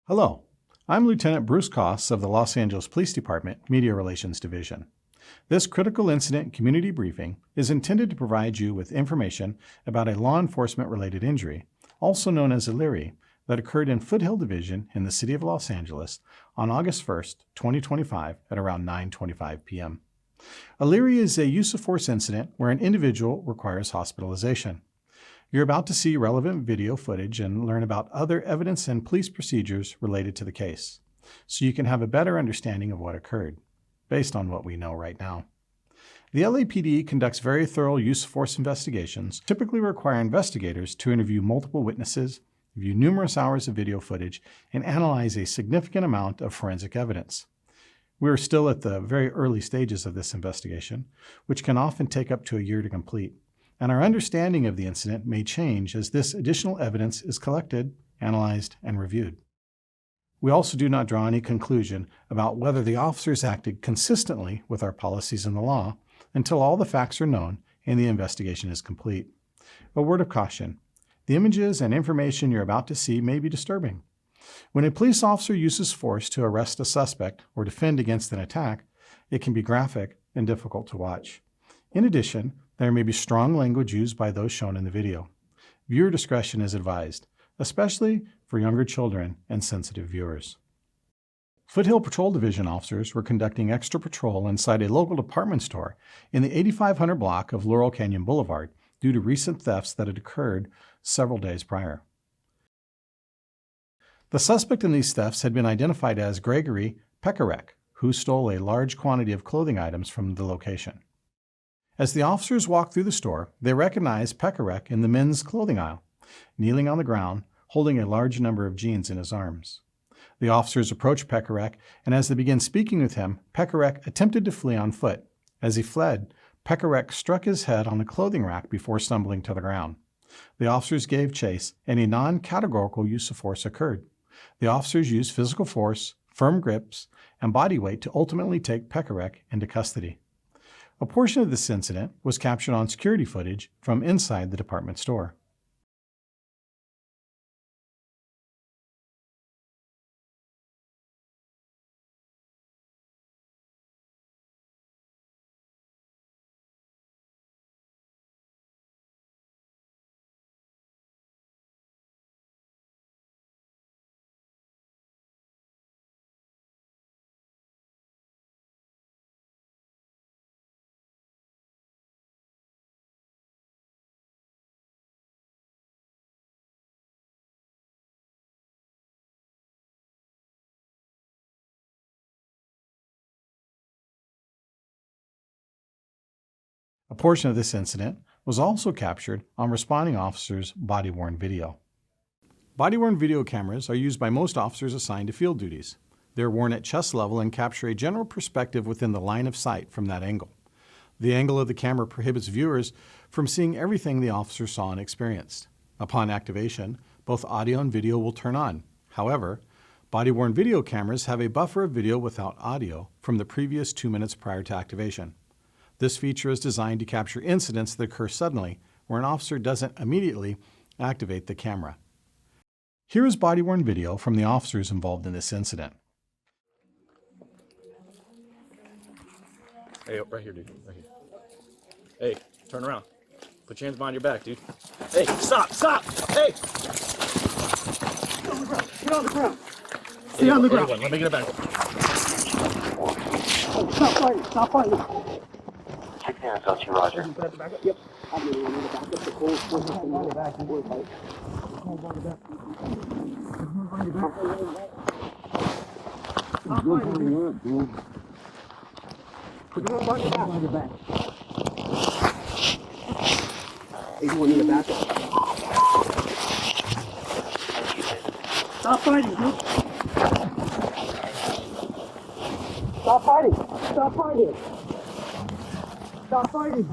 Hello, I'm Lieutenant Bruce Koss of the Los Angeles Police Department Media Relations Division. This critical incident community briefing is intended to provide you with information about a law enforcement-related injury, also known as a LERI, that occurred in Foothill Division in the city of Los Angeles on August 1st, 2025 at around 9:25 p.m. A LERI is a use of force incident where an individual requires hospitalization. You're about to see relevant video footage and learn about other evidence and police procedures related to the case, so you can have a better understanding of what occurred, based on what we know right now. The LAPD conducts very thorough use of force investigations, typically require investigators to interview multiple witnesses, view numerous hours of video footage, and analyze a significant amount of forensic evidence. We are still at the very early stages of this investigation, which can often take up to a year to complete. And our understanding of the incident may change as this additional evidence is collected, analyzed, and reviewed. We also do not draw any conclusion about whether the officers acted consistently with our policies and the law until all the facts are known and the investigation is complete. A word of caution: the images and information you're about to see may be disturbing. When a police officer uses force to arrest a suspect or defend against an attack, it can be graphic and difficult to watch. In addition, there may be strong language used by those shown in the video. Viewer discretion is advised, especially for younger children and sensitive viewers. Foothill Patrol Division officers were conducting extra patrol inside a local department store in the 8500 block of Laurel Canyon Boulevard due to recent thefts that had occurred several days prior. The suspect in these thefts had been identified as Gregory Pekarek, who stole a large quantity of clothing items from the location. As the officers walked through the store, they recognized Pekarek in the men's clothing aisle, kneeling on the ground, holding a large number of jeans in his arms. The officers approached Pekarek, and as they began speaking with him, Pekarek attempted to flee on foot. As he fled, Pekarek struck his head on a clothing rack before stumbling to the ground. The officers gave chase, and a non-categorical use of force occurred. The officers used physical force, firm grips, and body weight to ultimately take Pekarek into custody. A portion of this incident was captured on security footage from inside the department store. A portion of this incident was also captured on responding officers' body-worn video. Body-worn video cameras are used by most officers assigned to field duties. They are worn at chest level and capture a general perspective within the line of sight from that angle. The angle of the camera prohibits viewers from seeing everything the officer saw and experienced. Upon activation, both audio and video will turn on. However, body-worn video cameras have a buffer of video without audio from the previous 2 minutes prior to activation. This feature is designed to capture incidents that occur suddenly, where an officer doesn't immediately activate the camera. Here is body-worn video from the officers involved in this incident. Hey, right here, dude. Right here. Hey, turn around. Put your hands behind your back, dude. Hey, stop! Stop! Hey! Get on the ground. Get on the ground. Stay on the ground. Let me get it back. Oh, stop fighting. Stop fighting. 6 hands, got you, Roger. Back up. Yep. I'm going to back up the cold. We're going back. We're going back. Stop fighting, dude. Put your arm behind your back. He's going to back up. Stop fighting, dude. Stop fighting. Stop fighting. Stop fighting.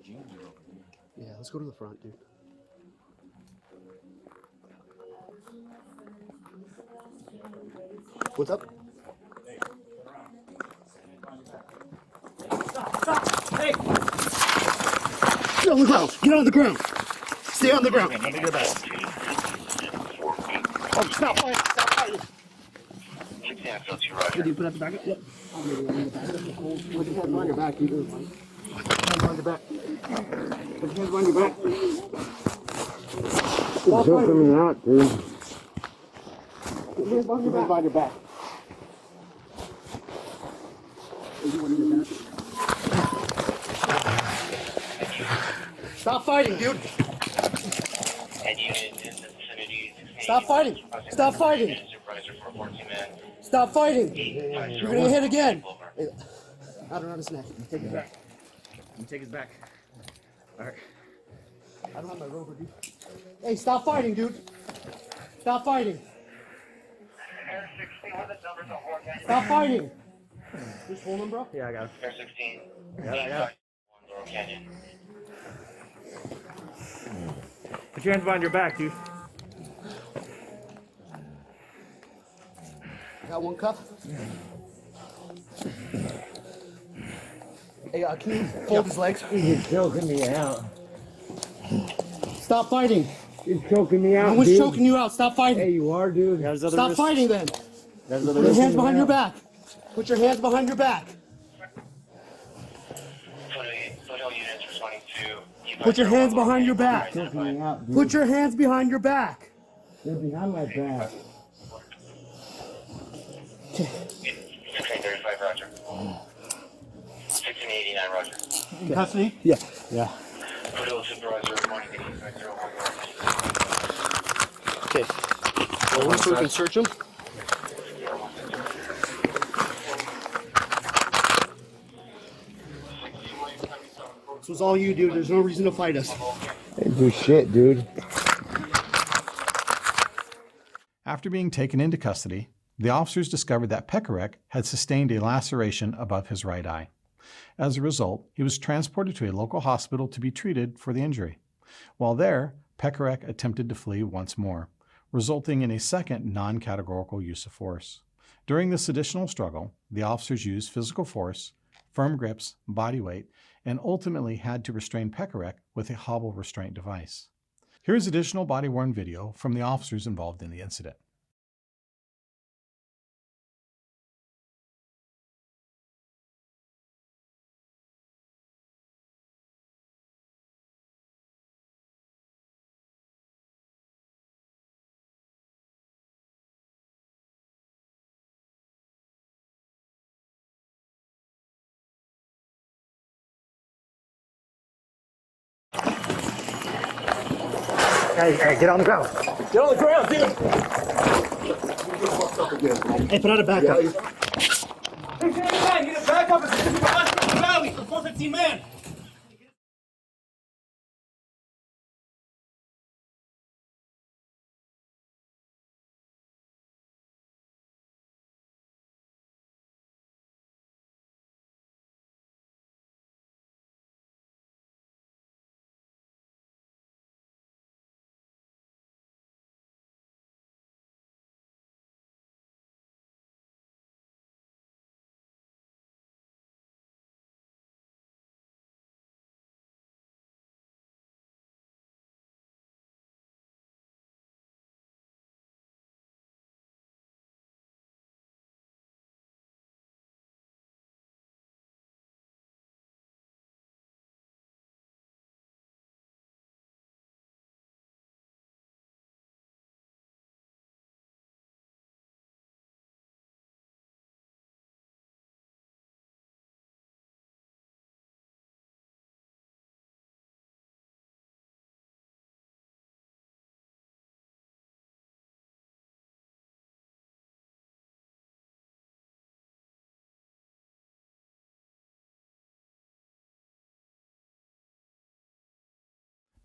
Yeah, let's go to the front, dude. What's up? Hey! Get on the ground. Get on the ground. Stay on the ground. Let me get back. Oh, stop fighting. Stop fighting. 16 Foothill 2, Roger. Did you put up the back? Yep. Put your hands on your back. You do it. Put your hands on your back. Put your hands on your back. You're choking me out, dude. Put your hands on your back. Stop fighting, dude. And unit in the vicinity. Stop fighting. Stop fighting. Supervisor for 14-man. Stop fighting. You're going to get hit again. Out around his neck. Take it back. Let me take his back. All right. I don't have my rover, dude. Hey, stop fighting, dude. Stop fighting. Air 16, what the numbers on Laurel Canyon? Stop fighting. Just hold him, bro. Yeah, I got it. Air 16. I got it. Laurel Canyon. Put your hands behind your back, dude. Got one cup. Hey, can you fold his legs? You're choking me out. Stop fighting. You're choking me out, No one's dude. choking you out. Stop Hey, fighting. you are, dude. Got his other Stop wrist. fighting then. Got his other Put your wrist. hands behind your back. Put your hands behind your back. Foothill units responding to. Put your hands behind your back. Choking me out, dude. Put your hands behind your back. They're behind my back. 1635, Roger. 1689, Roger. In custody? Yeah. Yeah. Foothill supervisor reporting to 8501. Okay. Roll him so we can search him. This was all you, dude. There's no reason to fight us. They do shit, dude. After being taken into custody, the officers discovered that Pekarek had sustained a laceration above his right eye. As a result, he was transported to a local hospital to be treated for the injury. While there, Pekarek attempted to flee once more, resulting in a second non-categorical use of force. During this additional struggle, the officers used physical force, firm grips, body weight, and ultimately had to restrain Pekarek with a hobble restraint device. Here's additional body-worn video from the officers involved in the incident. Hey, get on the ground. Get on the ground, dude. Hey, put out a backup. Hey, man, you need to back up and get to the hospital valley for 415 man.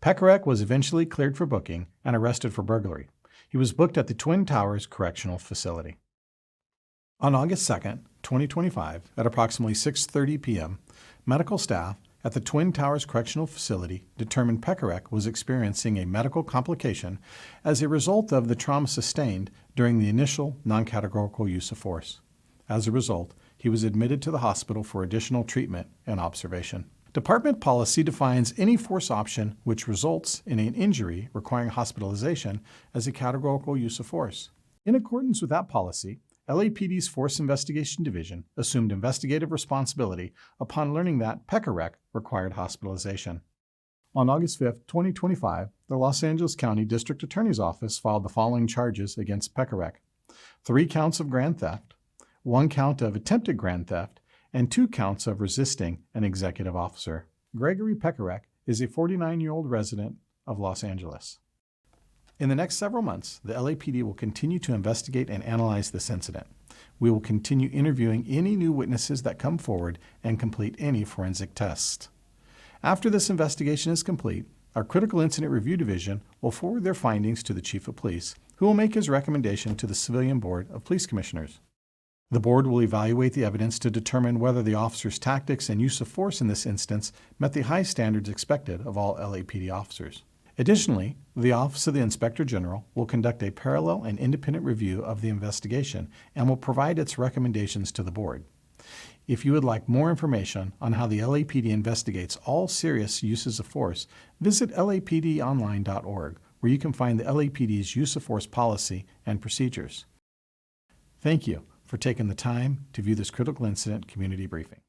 Pekarek was eventually cleared for booking and arrested for burglary. He was booked at the Twin Towers Correctional Facility. On August 2, 2025, at approximately 6:30 p.m., medical staff at the Twin Towers Correctional Facility determined Pekarek was experiencing a medical complication as a result of the trauma sustained during the initial non-categorical use of force. As a result, he was admitted to the hospital for additional treatment and observation. Department policy defines any force option which results in an injury requiring hospitalization as a categorical use of force. In accordance with that policy, LAPD's Force Investigation Division assumed investigative responsibility upon learning that Pekarek required hospitalization. On August 5, 2025, the Los Angeles County District Attorney's Office filed the following charges against Pekarek: 3 counts of grand theft, 1 count of attempted grand theft, and 2 counts of resisting an executive officer. Gregory Pekarek is a 49-year-old resident of Los Angeles. In the next several months, the LAPD will continue to investigate and analyze this incident. We will continue interviewing any new witnesses that come forward and complete any forensic tests. After this investigation is complete, our Critical Incident Review Division will forward their findings to the Chief of Police, who will make his recommendation to the Civilian Board of Police Commissioners. The board will evaluate the evidence to determine whether the officer's tactics and use of force in this instance met the high standards expected of all LAPD officers. Additionally, the Office of the Inspector General will conduct a parallel and independent review of the investigation and will provide its recommendations to the board. If you would like more information on how the LAPD investigates all serious uses of force, visit lapdonline.org, where you can find the LAPD's use of force policy and procedures. Thank you for taking the time to view this critical incident community briefing.